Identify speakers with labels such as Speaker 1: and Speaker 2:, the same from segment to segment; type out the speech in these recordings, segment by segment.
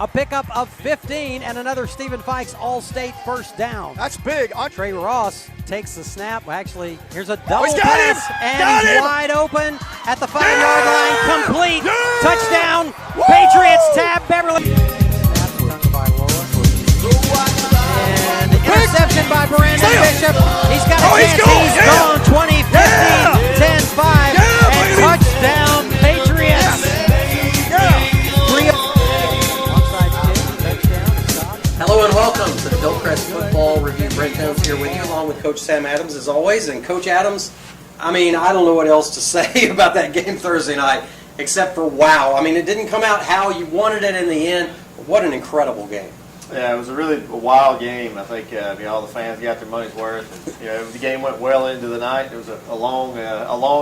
Speaker 1: A pickup of 15 and another Stephen Fikes All-State first down.
Speaker 2: That's big.
Speaker 1: Trey Ross takes the snap. Actually, here's a double
Speaker 2: he's got
Speaker 1: pass,
Speaker 2: him.
Speaker 1: and
Speaker 2: Got
Speaker 1: he's
Speaker 2: him.
Speaker 1: wide open at the 5-yard line. Complete.
Speaker 2: Yeah.
Speaker 1: Touchdown.
Speaker 2: Woo.
Speaker 1: Patriots tab Beverly. Snap by Loa. And interception by Brandon Bishop. He's got a chance. He's gone. 20, 15, 10, 5. And touchdown Patriots.
Speaker 3: Hello and welcome to the Hillcrest Football Review. Brent Jones here with you, along with Coach Sam Adams as always. And Coach Adams, I don't know what else to say about that game Thursday night except for wow. It didn't come out how you wanted it in the end. But what an incredible game.
Speaker 4: Yeah, it was a wild game. I think all the fans got their money's worth. And, the game went well into the night. It was a long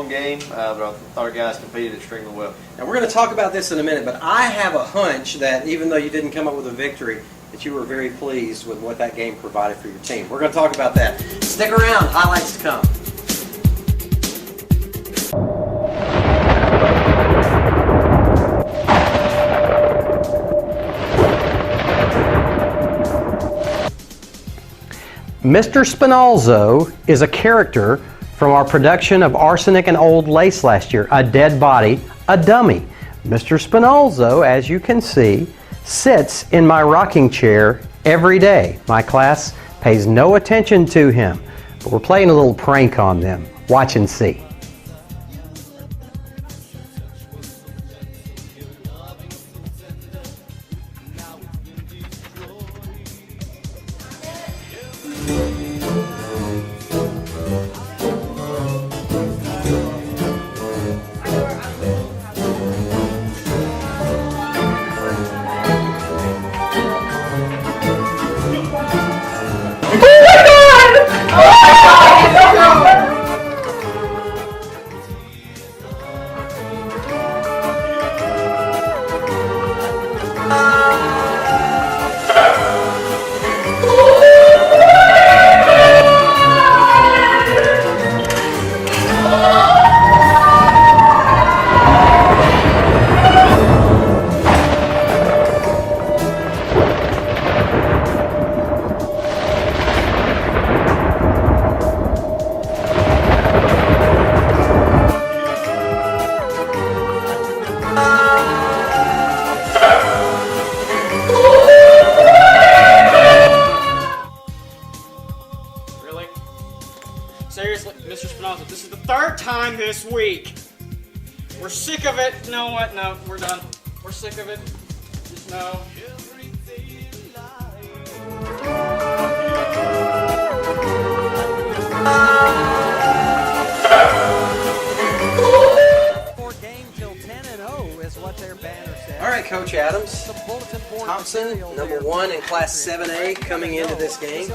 Speaker 4: game, but I thought our guys competed extremely well.
Speaker 3: Now we're going to talk about this in a minute, but I have a hunch that even though you didn't come up with a victory, that you were very pleased with what that game provided for your team. We're going to talk about that. Stick around. Highlights to come.
Speaker 5: Mr. Spinalzo is a character from our production of Arsenic and Old Lace last year, a dead body, a dummy. Mr. Spinalzo, as you can see, sits in my rocking chair every day. My class pays no attention to him, but we're playing a little prank on them. Watch and see.
Speaker 6: Seriously, Mr. Spinozza, this is the third time this week. We're sick of it. You know what? No, we're done. We're sick of it. Just no.
Speaker 1: Game till 10-0 is what their banner said.
Speaker 3: All right, Coach Adams. Thompson, number 1 in Class 7A, coming into this game.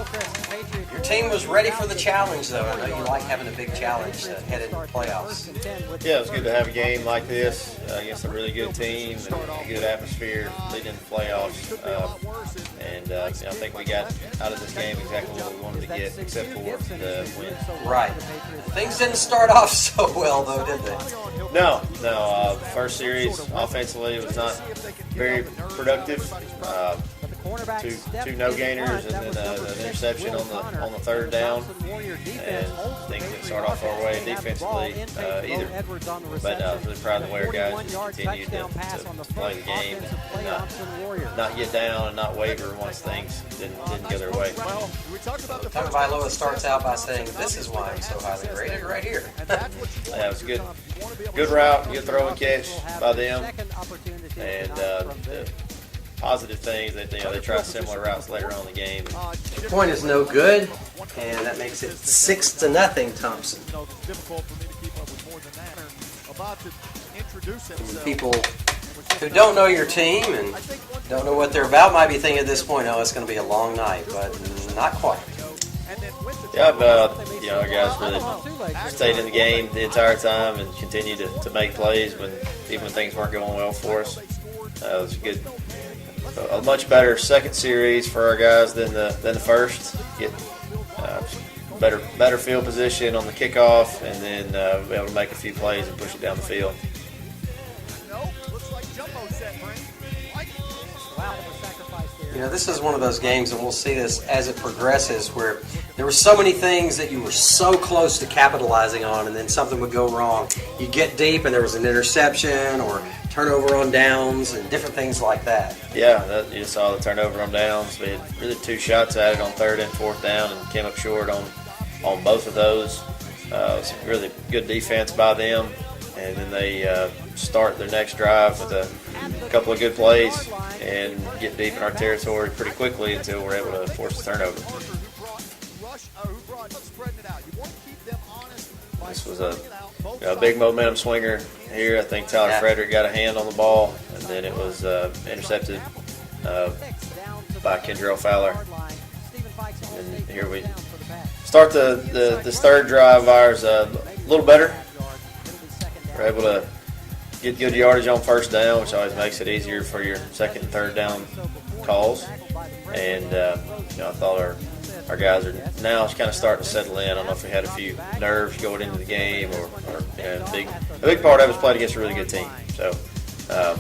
Speaker 3: Your team was ready for the challenge, though. I know you like having a big challenge to head into the playoffs.
Speaker 4: Yeah, it was good to have a game like this against a really good team and a good atmosphere leading into the playoffs. I think we got out of this game exactly what we wanted to get, except for the win.
Speaker 3: Right. Things didn't start off so well, though, did they?
Speaker 4: No. The first series offensively was not very productive. Two no-gainers and then an interception on the third down, and things didn't start off our way defensively either. But I was really proud of the way our guys just continued to play the game and not get down and not waver once things didn't go their way.
Speaker 3: Tagovailoa starts out by saying, "This is why I'm so highly rated right here."
Speaker 4: Yeah, it was a good route, good throw and catch by them, and the positive things that they try similar routes later on in the game.
Speaker 3: The point is no good, and that makes it 6-0, Thompson. And people who don't know your team and don't know what they're about might be thinking at this point, oh, it's going to be a long night, but not quite.
Speaker 4: Yeah, our guys really stayed in the game the entire time and continued to make plays even when things weren't going well for us. It was a much better second series for our guys than the first. Get better field position on the kickoff, and then be able to make a few plays and push it down the field.
Speaker 1: Wow.
Speaker 3: You know, this is one of those games, and we'll see this as it progresses, where there were so many things that you were so close to capitalizing on, and then something would go wrong. You get deep, and there was an interception or turnover on downs and different things like that.
Speaker 4: Yeah, you saw the turnover on downs. We had really 2 shots at it on 3rd and 4th down and came up short on both of those. It's really good defense by them, and then they start their next drive with a couple of good plays and get deep in our territory pretty quickly until we're able to force a turnover. This was a big momentum swinger here. I think Tyler Frederick got a hand on the ball, and then it was intercepted by Kendrell Fowler. And here we start this 3rd drive of ours a little better. We're able to get good yardage on 1st down, which always makes it easier for your 2nd and 3rd down calls. And I thought our guys are now kind of starting to settle in. I don't know if we had a few nerves going into the game, or a big part of it is playing against a really good team. So that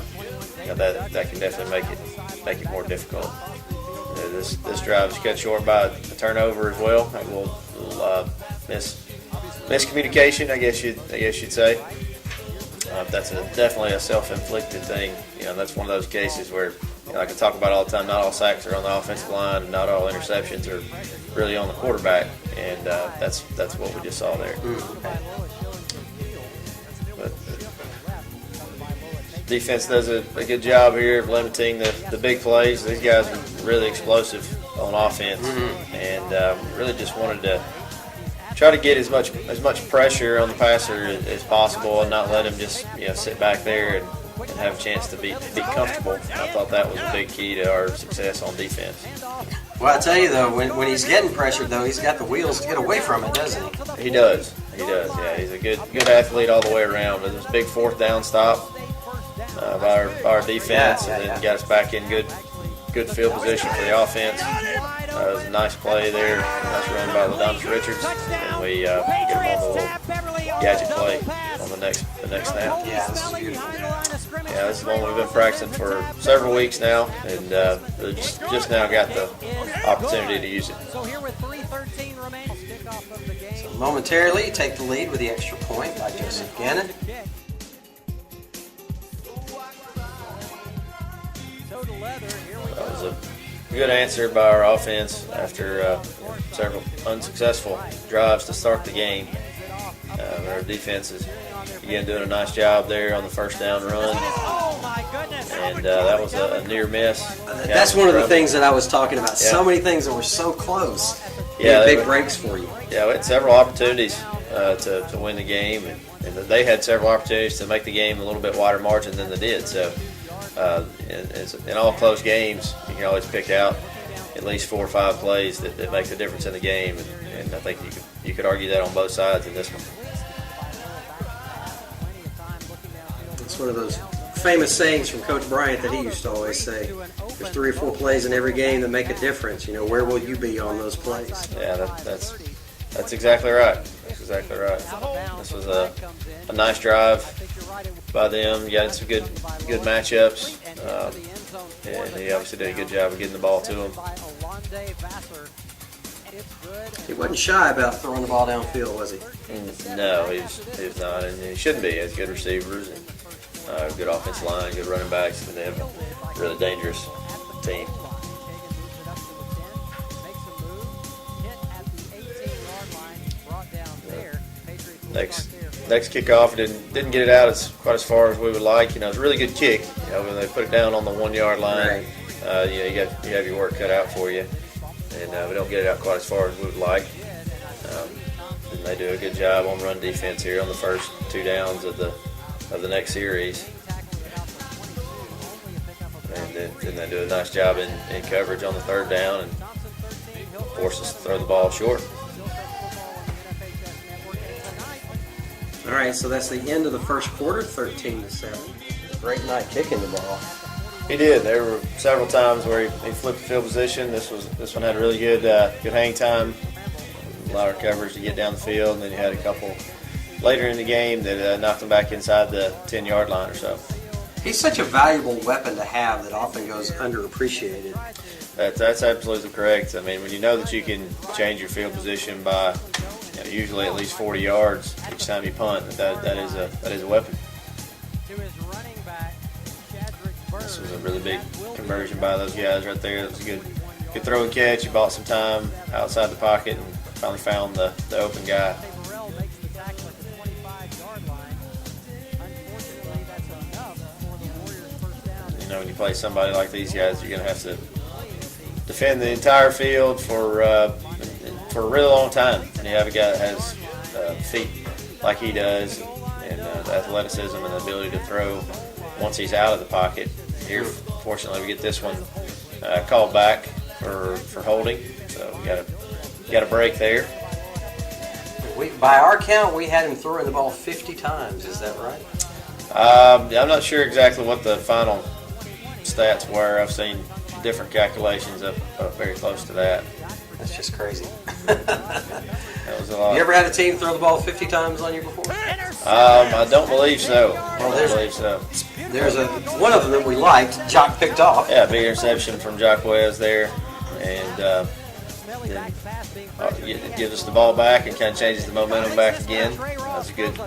Speaker 4: can definitely make it more difficult. This drive is cut short by a turnover as well. A little miscommunication, I guess you'd say. That's definitely a self-inflicted thing. That's one of those cases where, I can talk about all the time, not all sacks are on the offensive line, and not all interceptions are really on the quarterback, and that's what we just saw there. But defense does a good job here of limiting the big plays. These guys are really explosive on offense, and really just wanted to try to get as much pressure on the passer as possible, and not let him just sit back there and have a chance to be comfortable. I thought that was a big key to our success on defense.
Speaker 3: Well, I tell you though, when he's getting pressured though, he's got the wheels to get away from it, doesn't he?
Speaker 4: He does. Yeah, he's a good athlete all the way around. It was a big 4th down stop by our defense, and then got us back in good field position for the offense. It was a nice play there, nice run by Ladonis Richards, and we get him on the little gadget play on the next snap.
Speaker 3: Yeah, this is beautiful.
Speaker 4: Yeah, this is one we've been practicing for several weeks now, and just now got the opportunity to use it.
Speaker 1: So here with 3:13 remaining, kickoff of the game.
Speaker 3: So momentarily take the lead with the extra point by Joseph Gannon.
Speaker 4: That was a good answer by our offense after several unsuccessful drives to start the game. Our defense is again doing a nice job there on the 1st down run, and that was a near miss.
Speaker 3: That's one of the things that I was talking about. So many things that were so close.
Speaker 4: Yeah,
Speaker 3: big breaks for you.
Speaker 4: Yeah, we had several opportunities to win the game, and they had several opportunities to make the game a little bit wider margin than they did. So in all close games, you can always pick out at least 4 or 5 plays that make the difference in the game, and I think you could argue that on both sides in this one.
Speaker 3: It's one of those famous sayings from Coach Bryant that he used to always say. There's 3 or 4 plays in every game that make a difference. Where will you be on those plays?
Speaker 4: Yeah, that's exactly right. That's exactly right. This was a nice drive by them. Got some good matchups, and he obviously did a good job of getting the ball to him.
Speaker 3: He wasn't shy about throwing the ball downfield, was he?
Speaker 4: No, he was not, and he shouldn't be. He has good receivers and good offensive line, good running backs, and they have a really dangerous team. Next kickoff, didn't get it out quite as far as we would like. It's a really good kick. When they put it down on the 1-yard line, you have your work cut out for you, and we don't get it out quite as far as we would like. And they do a good job on run defense here on the first 2 downs of the next series, and then they do a nice job in coverage on the 3rd down and force us to throw the ball short.
Speaker 3: All right, so that's the end of the first quarter, 13-7. Great night kicking the ball.
Speaker 4: He did. There were several times where he flipped the field position. This one had a really good hang time, a lot of coverage to get down the field, and then you had a couple later in the game that knocked him back inside the 10-yard line or so.
Speaker 3: He's such a valuable weapon to have that often goes underappreciated.
Speaker 4: That's absolutely correct. I mean, when you know that you can change your field position by usually at least 40 yards each time you punt, that is a weapon. This was a really big conversion by those guys right there. It was a good throw and catch. He bought some time outside the pocket and finally found the open guy. You know, when you play somebody like these guys, you're going to have to defend the entire field for a really long time. And you have a guy that has feet like he does, and the athleticism and the ability to throw once he's out of the pocket. Here, fortunately, we get this one called back for holding. So we got a break there.
Speaker 3: By our count, we had him throwing the ball 50 times. Is that right?
Speaker 4: I'm not sure exactly what the final stats were. I've seen different calculations up very close to that.
Speaker 3: That's just crazy.
Speaker 4: That was a lot.
Speaker 3: You ever had a team throw the ball 50 times on you before?
Speaker 4: I don't believe so.
Speaker 3: Well,
Speaker 4: there's
Speaker 3: one of them that we liked. Jock picked off.
Speaker 4: Yeah, big interception from Jacquez there, and then it gives us the ball back and kind of changes the momentum back again. That's a good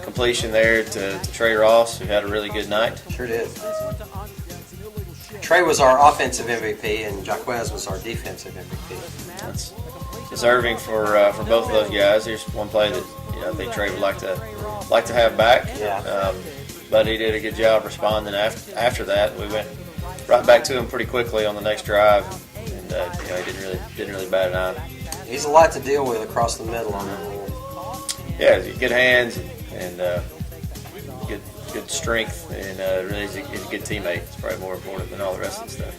Speaker 4: completion there to Trey Ross, who had a really good night.
Speaker 3: Sure did. Trey was our offensive MVP, and Jacquez was our defensive MVP.
Speaker 4: That's deserving for both of those guys. Here's one play that I think Trey would like to have back.
Speaker 3: Yeah.
Speaker 4: But he did a good job responding after that. We went right back to him pretty quickly on the next drive, and he didn't really bat an eye.
Speaker 3: He's a lot to deal with across the middle on that rule.
Speaker 4: Yeah, he's got good hands and good strength, and really he's a good teammate. It's probably more important than all the rest of the stuff.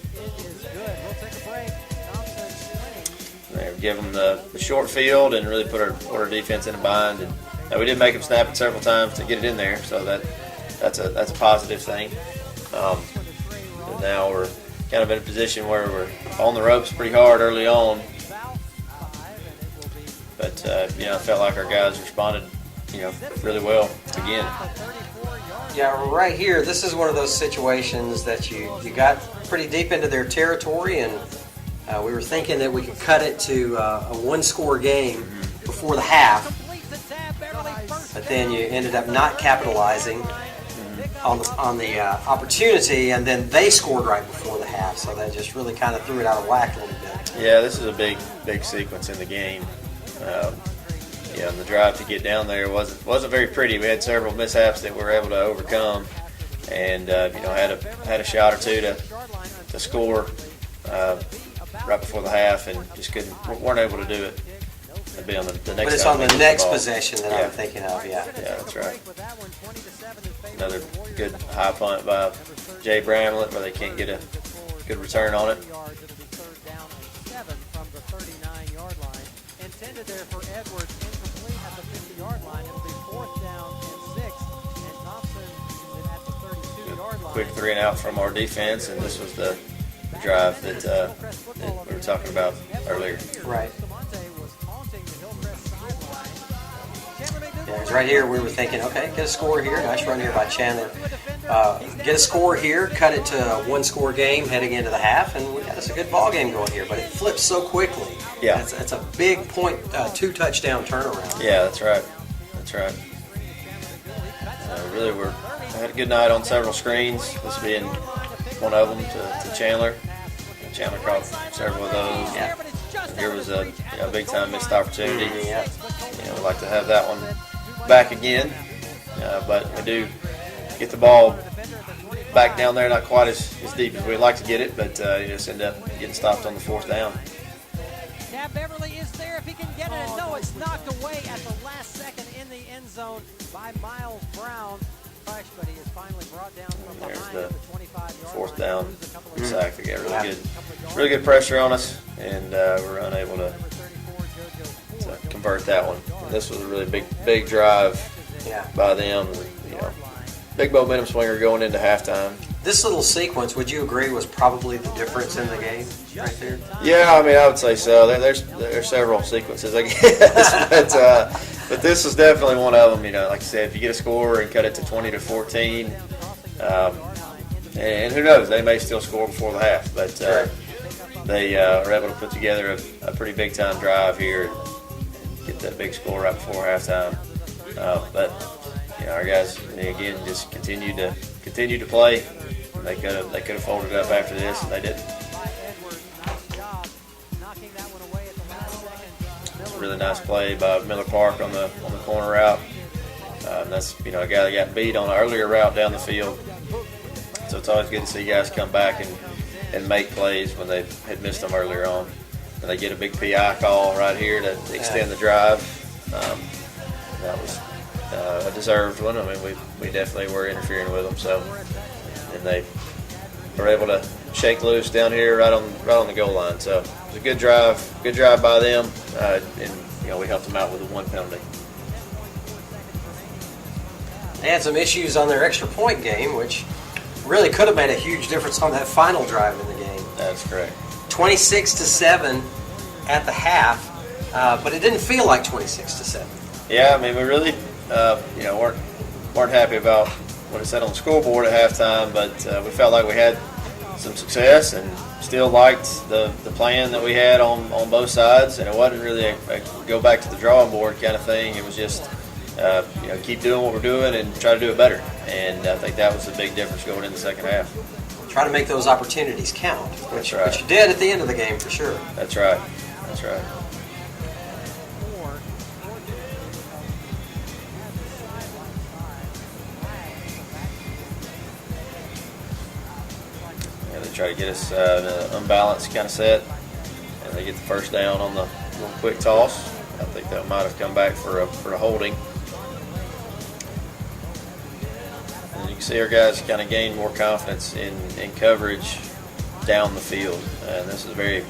Speaker 4: They give him the short field and really put our defense in a bind. And we did make him snap it several times to get it in there, so that's a positive thing. And now we're kind of in a position where we're on the ropes pretty hard early on. But I felt like our guys responded, really well again.
Speaker 3: Yeah, right here, this is one of those situations that you got pretty deep into their territory, and we were thinking that we could cut it to a one-score game before the half, but then you ended up not capitalizing on the opportunity, and then they scored right before the half, so that just really kind of threw it out of whack a little bit.
Speaker 4: Yeah, this is a big sequence in the game. The drive to get down there wasn't very pretty. We had several mishaps that we were able to overcome, and had a shot or two to score right before the half, and just weren't able to do it. It'd be on the next.
Speaker 3: But it's on the next possession that I'm thinking of. Yeah.
Speaker 4: Yeah, that's right. Another good high punt by Jay Bramlett, where they can't get a good return on it.
Speaker 1: Intended there for Edwards, incomplete at the 50-yard line. It'll be 4th down and 6, and Thompson is at the 32-yard line.
Speaker 4: Quick 3 and out from our defense, and this was the drive that we were talking about earlier.
Speaker 3: Right. Yeah, it was right here we were thinking, okay, get a score here. Nice run here by Chandler. Get a score here, cut it to a one-score game heading into the half, and we got us a good ball game going here. But it flips so quickly.
Speaker 4: Yeah,
Speaker 3: it's a big point, 2-touchdown turnaround.
Speaker 4: Yeah, that's right. That's right. Really, we had a good night on several screens. This being one of them to Chandler. And Chandler caught several of those.
Speaker 3: Yeah.
Speaker 4: And here was a big time missed opportunity.
Speaker 3: Yeah.
Speaker 4: We'd like to have that one back again, but we do get the ball back down there, not quite as deep as we'd like to get it, but just end up getting stopped on the 4th down.
Speaker 1: Tab Beverly is there if he can get it, and no, it's knocked away at the last second in the end zone by Miles Brown. But he is finally brought down from behind
Speaker 4: the
Speaker 1: at the 25-yard
Speaker 4: 4th
Speaker 1: line.
Speaker 4: down sack. They got really good pressure on us, and we're unable to convert that one. And this was a really big drive by them. Big momentum swinger going into halftime.
Speaker 3: This little sequence, would you agree, was probably the difference in the game right there?
Speaker 4: Yeah, I would say so. There's several sequences, I guess, but this is definitely one of them. Like I said, if you get a score and cut it to 20-14, And who knows, they may still score before the half. But they are able to put together a pretty big-time drive here and get that big score right before halftime. But our guys, again, just continue to play. They could have folded up after this, and they didn't. It's a really nice play by Miller Park on the corner route. And that's a guy that got beat on an earlier route down the field. So it's always good to see guys come back and make plays when they had missed them earlier on. And they get a big PI call right here to extend the drive. That was a deserved one. I mean, we definitely were interfering with them. So, and they were able to shake loose down here right on the goal line. So it was a good drive by them. And we helped them out with the one penalty.
Speaker 3: They had some issues on their extra point game, which really could have made a huge difference on that final drive in the game.
Speaker 4: That's correct.
Speaker 3: 26-7 at the half, but it didn't feel like 26-7.
Speaker 4: Yeah, I mean, we really, weren't happy about what it said on the scoreboard at halftime, but we felt like we had some success and still liked the plan that we had on both sides, and it wasn't really a go back to the drawing board kind of thing. It was just keep doing what we're doing and try to do it better. And I think that was the big difference going in the second half.
Speaker 3: Try to make those opportunities count, which
Speaker 4: right.
Speaker 3: you did at the end of the game for sure.
Speaker 4: That's right. That's right. Yeah, they try to get us in an unbalanced kind of set, and they get the first down on the little quick toss. I think that might have come back for a holding. And you can see our guys kind of gain more confidence in coverage down the field. And this is a very,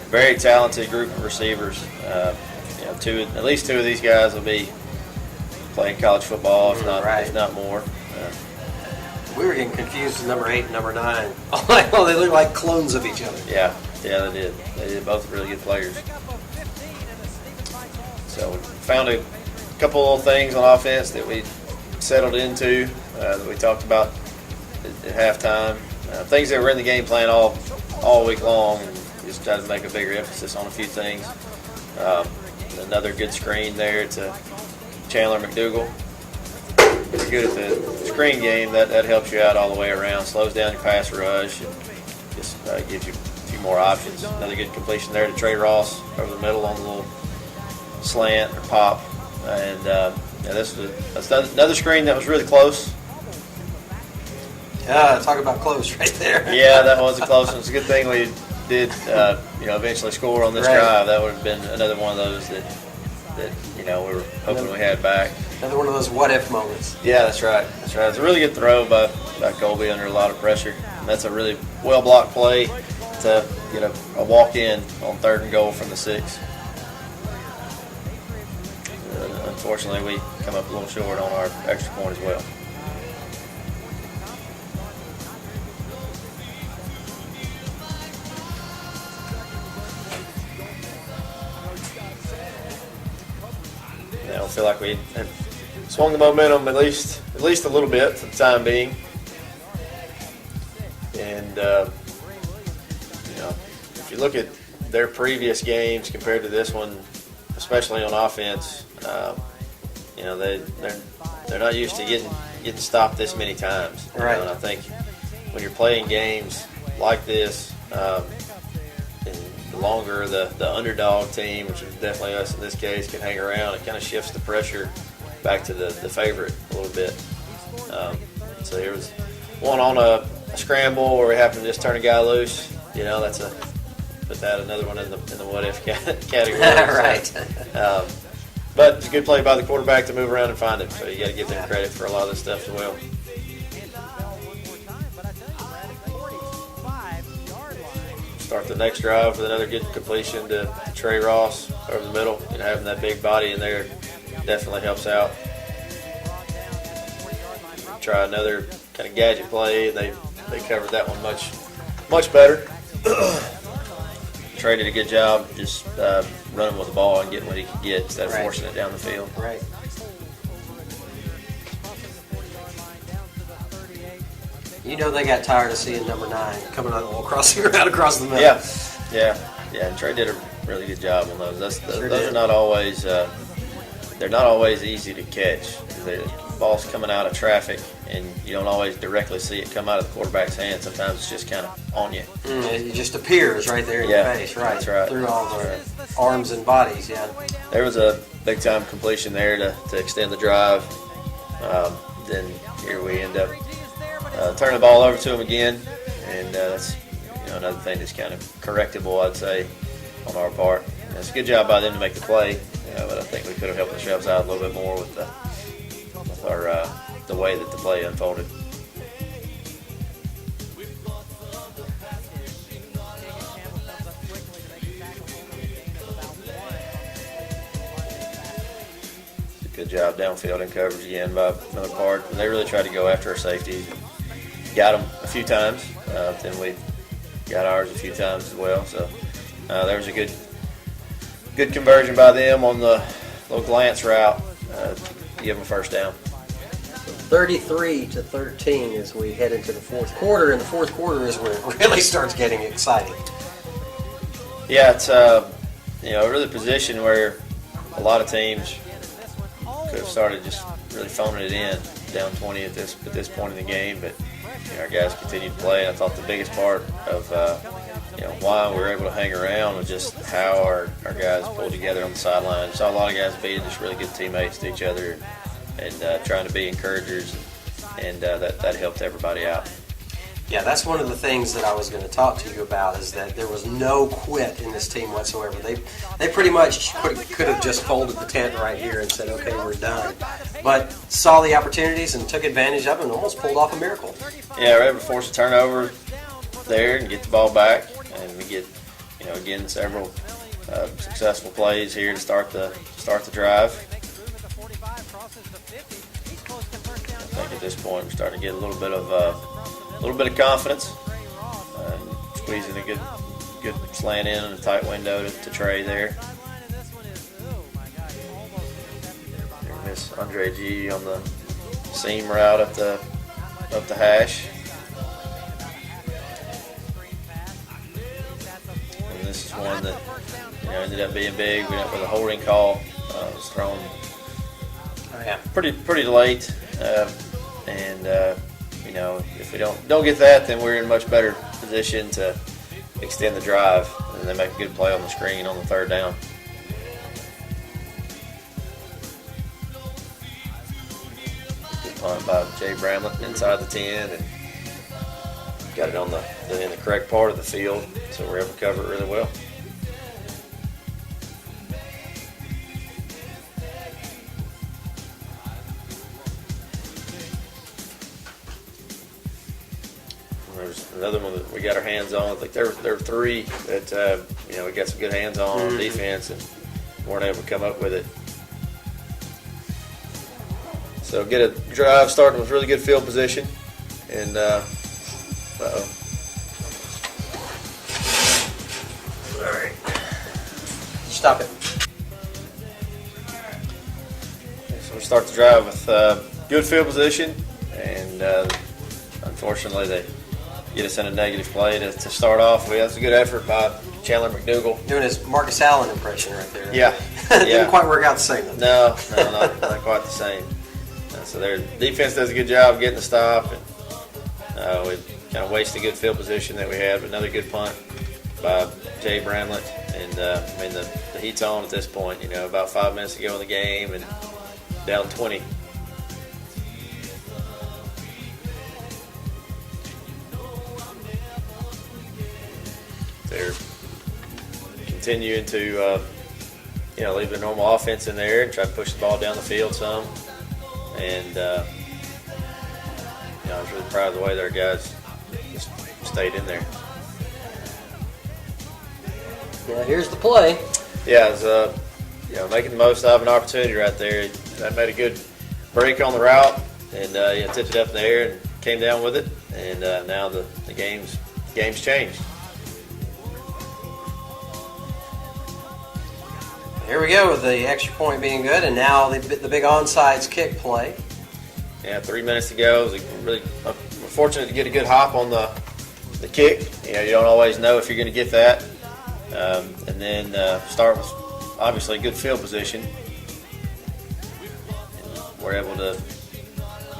Speaker 4: very talented group of receivers. At least two of these guys will be playing college football, if not more.
Speaker 3: We were getting confused with number 8 and number 9. Oh, they look like clones of each other.
Speaker 4: Yeah, they did. They did both really good players. So we found a couple little things on offense that we settled into that we talked about at halftime. Things that were in the game plan all week long, and just tried to make a bigger emphasis on a few things. Another good screen there to Chandler McDougal. If you're good at the screen game, that helps you out all the way around, slows down your pass rush, and just gives you a few more options. Another good completion there to Trey Ross over the middle on the little slant or pop. And that's another screen that was really close.
Speaker 3: Talk about close right there.
Speaker 4: Yeah, that was a close one. It's a good thing we did eventually score on this drive. That would have been another one of those that we were hoping we had back.
Speaker 3: Another one of those what-if moments.
Speaker 4: Yeah, that's right. It's a really good throw by Colby under a lot of pressure. And that's a really well-blocked play to get a walk-in on 3rd and goal from the 6. Unfortunately, we come up a little short on our extra point as well. I don't feel like we have swung the momentum at least a little bit for the time being. And if you look at their previous games compared to this one, especially on offense, they're not used to getting stopped this many times.
Speaker 3: Right.
Speaker 4: And I think when you're playing games like this, and the longer the underdog team, which is definitely us in this case, can hang around, it kind of shifts the pressure back to the favorite a little bit. So here was one on a scramble where we happened to just turn a guy loose. Put that another one in the what if category.
Speaker 3: Right.
Speaker 4: But it's a good play by the quarterback to move around and find him. So you got to give them credit for a lot of this stuff as well. Start the next drive with another good completion to Trey Ross over the middle, and having that big body in there definitely helps out. Try another kind of gadget play. They covered that one much better. Trey did a good job just running with the ball and getting what he could get instead of forcing it down the field.
Speaker 3: Right. You know they got tired of seeing number 9 coming out crossing around across the middle.
Speaker 4: Yeah. And Trey did a really good job on those. Those are not always they're not always easy to catch. The ball's coming out of traffic, and you don't always directly see it come out of the quarterback's hand. Sometimes it's just kind of on you.
Speaker 3: It just appears right there in your face, right?
Speaker 4: That's right.
Speaker 3: Through all the arms and bodies, yeah.
Speaker 4: There was a big-time completion there to extend the drive. Then here we end up turning the ball over to him again, and that's another thing that's kind of correctable, I'd say, on our part. It's a good job by them to make the play, but I think we could have helped ourselves out a little bit more with the way that the play unfolded. Good job downfield in coverage again by another part. They really tried to go after our safeties. Got them a few times. Then we got ours a few times as well. So there was a good conversion by them on the little glance route to give them a first down.
Speaker 3: 33-13 as we head into the fourth quarter, and the fourth quarter is where it really starts getting exciting.
Speaker 4: Yeah, it's really a position where a lot of teams could have started just really phoning it in, down 20 at this point in the game, but our guys continued to play. And I thought the biggest part of why we were able to hang around was just how our guys pulled together on the sideline. Saw a lot of guys being just really good teammates to each other and trying to be encouragers, and that helped everybody out.
Speaker 3: Yeah, that's one of the things that I was going to talk to you about, is that there was no quit in this team whatsoever. They pretty much could have just folded the tent right here and said, okay, we're done. But saw the opportunities and took advantage of it and almost pulled off a miracle.
Speaker 4: Yeah, we're able to force a turnover there and get the ball back, and we get, again, several successful plays here to start the drive. I think at this point we're starting to get a little bit of confidence, squeezing a good slant in and a tight window to Trey there. Miss Andre G on the seam route up the hash. And this is one that ended up being big. We went with a holding call. It was thrown pretty late, and if we don't get that, then we're in a much better position to extend the drive, and then make a good play on the screen on the third down. Good punt by Jay Bramlett inside the 10, and got it in the correct part of the field, so we're able to cover it really well. There's another one that we got our hands on. I think there were three that we got some good hands on defense and weren't able to come up with it. So get a drive starting with really good field position, and all right,
Speaker 3: Stop it.
Speaker 4: So we start the drive with good field position, and unfortunately they get us in a negative play to start off with. That's a good effort by Chandler McDougal.
Speaker 3: Doing his Marcus Allen impression right there.
Speaker 4: Yeah.
Speaker 3: Didn't quite work out the same though.
Speaker 4: No, not quite the same. So their defense does a good job getting the stop, and we kind of wasted a good field position that we had. But another good punt by Jay Bramlett, and the heat's on at this point. About 5 minutes to go in the game, and down 20. They're continuing to leave the normal offense in there and try to push the ball down the field some. And I was really proud of the way their guys just stayed in there.
Speaker 3: Yeah, here's the play.
Speaker 4: Yeah, it was making the most out of an opportunity right there. I made a good break on the route, and tipped it up in the air and came down with it. And now the game's changed.
Speaker 3: Here we go with the extra point being good, and now the big onside kick play.
Speaker 4: Yeah, 3 minutes to go. It was a really fortunate to get a good hop on the kick. You know, you don't always know if you're going to get that. And then start with obviously good field position. And we're able to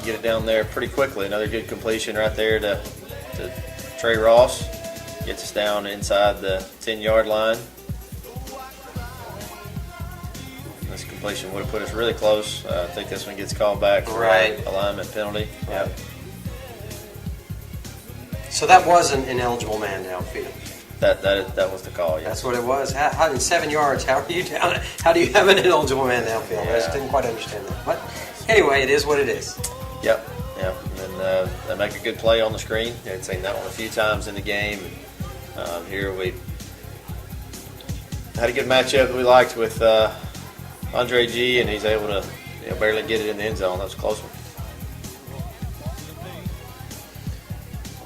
Speaker 4: get it down there pretty quickly. Another good completion right there to Trey Ross. Gets us down inside the 10-yard line. This completion would have put us really close. I think this one gets called back for an alignment penalty.
Speaker 3: Right. Yep. So that was an ineligible man downfield.
Speaker 4: That was the call. Yes.
Speaker 3: That's what it was. How in 7 yards? How are you down? How do you have an ineligible man downfield? I just didn't quite understand that. But anyway, it is what it is.
Speaker 4: Yep. Yeah. And they make a good play on the screen. I'd seen that one a few times in the game. Here we had a good matchup that we liked with Andre G, and he's able to barely get it in the end zone. That was a close one.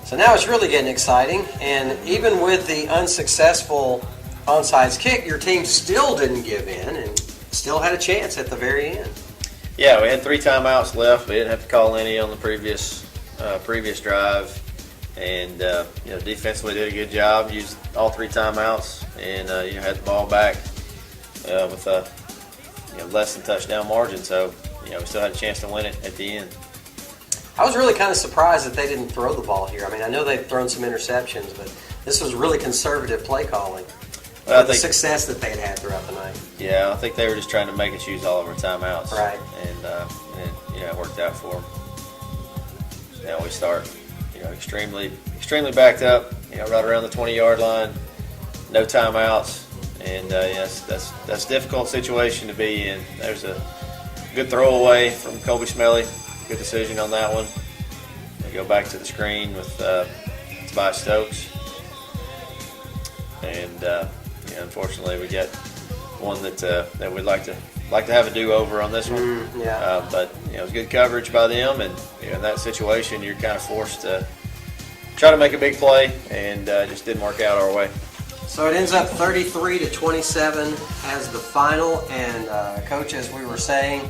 Speaker 3: So now it's really getting exciting, and even with the unsuccessful onside kick, your team still didn't give in and still had a chance at the very end.
Speaker 4: Yeah, we had 3 timeouts left. We didn't have to call any on the previous drive, and defensively did a good job. Used all 3 timeouts, and had the ball back with a less than touchdown margin. So we still had a chance to win it at the end.
Speaker 3: I was really kind of surprised that they didn't throw the ball here. I mean, I know they've thrown some interceptions, but this was really conservative play calling.
Speaker 4: Well,
Speaker 3: the success that they'd had throughout the night.
Speaker 4: Yeah, I think they were just trying to make us use all of our timeouts.
Speaker 3: Right.
Speaker 4: And it worked out for them. Now we start, extremely backed up, right around the 20-yard line, no timeouts, and that's a difficult situation to be in. There's a good throwaway from Colby Smelly. Good decision on that one. We go back to the screen with Tobias Stokes, and unfortunately we get one that we'd like to have a do-over on this one. But it was good coverage by them, and in that situation you're kind of forced to try to make a big play, and just didn't work out our way.
Speaker 3: So it ends up 33-27 as the final, and Coach, as we were saying,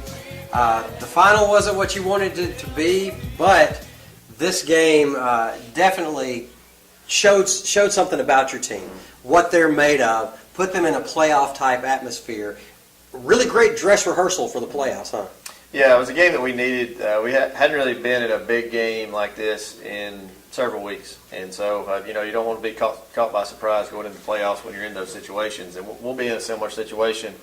Speaker 3: the final wasn't what you wanted it to be, but this game definitely showed something about your team, what they're made of, put them in a playoff-type atmosphere. Really great dress rehearsal for the playoffs, huh?
Speaker 4: Yeah, it was a game that we needed. We hadn't really been in a big game like this in several weeks, and so you don't want to be caught by surprise going into the playoffs when you're in those situations, and we'll be in a similar situation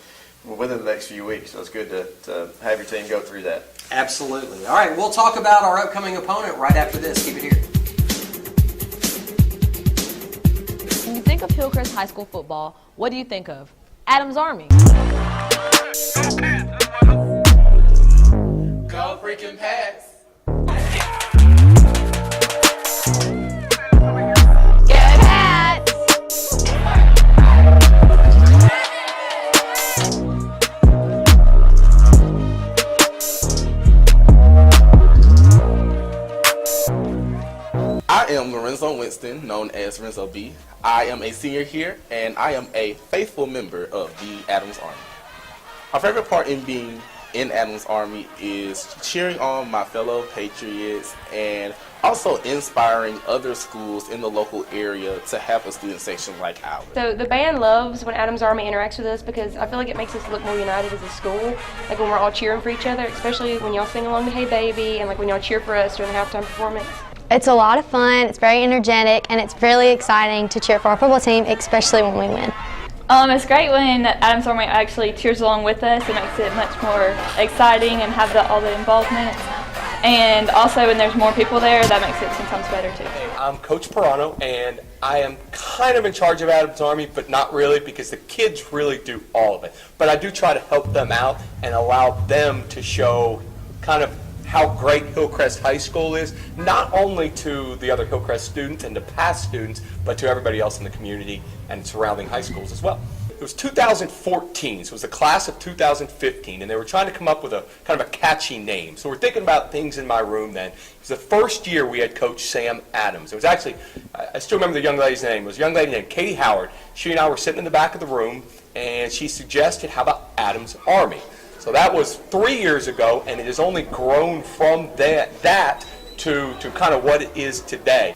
Speaker 4: within the next few weeks, so it's good to have your team go through that.
Speaker 3: Absolutely. All right, we'll talk about our upcoming opponent right after this. Keep it here.
Speaker 2: When you think of Hillcrest High School football, what do you think of? Adams Army.
Speaker 7: Go freaking Pats.
Speaker 8: I am Lorenzo Winston, known as Renzo B. I am a senior here, and I am a faithful member of the Adams Army. My favorite part in being in Adams Army is cheering on my fellow Patriots and also inspiring other schools in the local area to have a student section like ours.
Speaker 9: So the band loves when Adams Army interacts with us because I feel like it makes us look more united as a school. Like when we're all cheering for each other, especially when y'all sing along to Hey Baby and like when y'all cheer for us during the halftime performance.
Speaker 10: It's a lot of fun, it's very energetic, and it's really exciting to cheer for our football team, especially when we win.
Speaker 11: It's great when Adams Army actually cheers along with us. It makes it much more exciting and have all the involvement. And also when there's more people there, that makes it sometimes better too.
Speaker 12: I'm Coach Perano, and I am kind of in charge of Adams Army, but not really because the kids really do all of it. But I do try to help them out and allow them to show kind of how great Hillcrest High School is, not only to the other Hillcrest students and the past students, but to everybody else in the community and surrounding high schools as well. It was 2014, so it was the class of 2015, and they were trying to come up with a kind of a catchy name. So we're thinking about things in my room then. It was the first year we had Coach Sam Adams. It was actually, I still remember the young lady's name. It was a young lady named Katie Howard. She and I were sitting in the back of the room, and she suggested, how about Adams Army? So that was 3 years ago, and it has only grown from that to kind of what it is today.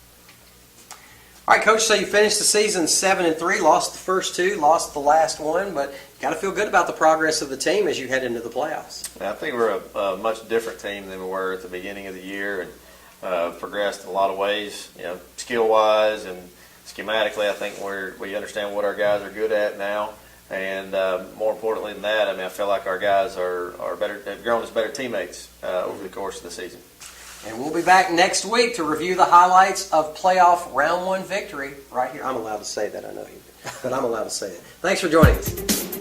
Speaker 3: All right, Coach, so you finished the season 7-3, lost the first two, lost the last one, but you got to feel good about the progress of the team as you head into the playoffs.
Speaker 4: I think we're a much different team than we were at the beginning of the year, and progressed in a lot of ways, skill-wise and schematically. I think we understand what our guys are good at now, and more importantly than that, I feel like our guys are better, have grown as better teammates over the course of the season.
Speaker 3: And we'll be back next week to review the highlights of playoff round one victory right here. I'm allowed to say that, I know you, but I'm allowed to say it. Thanks for joining us.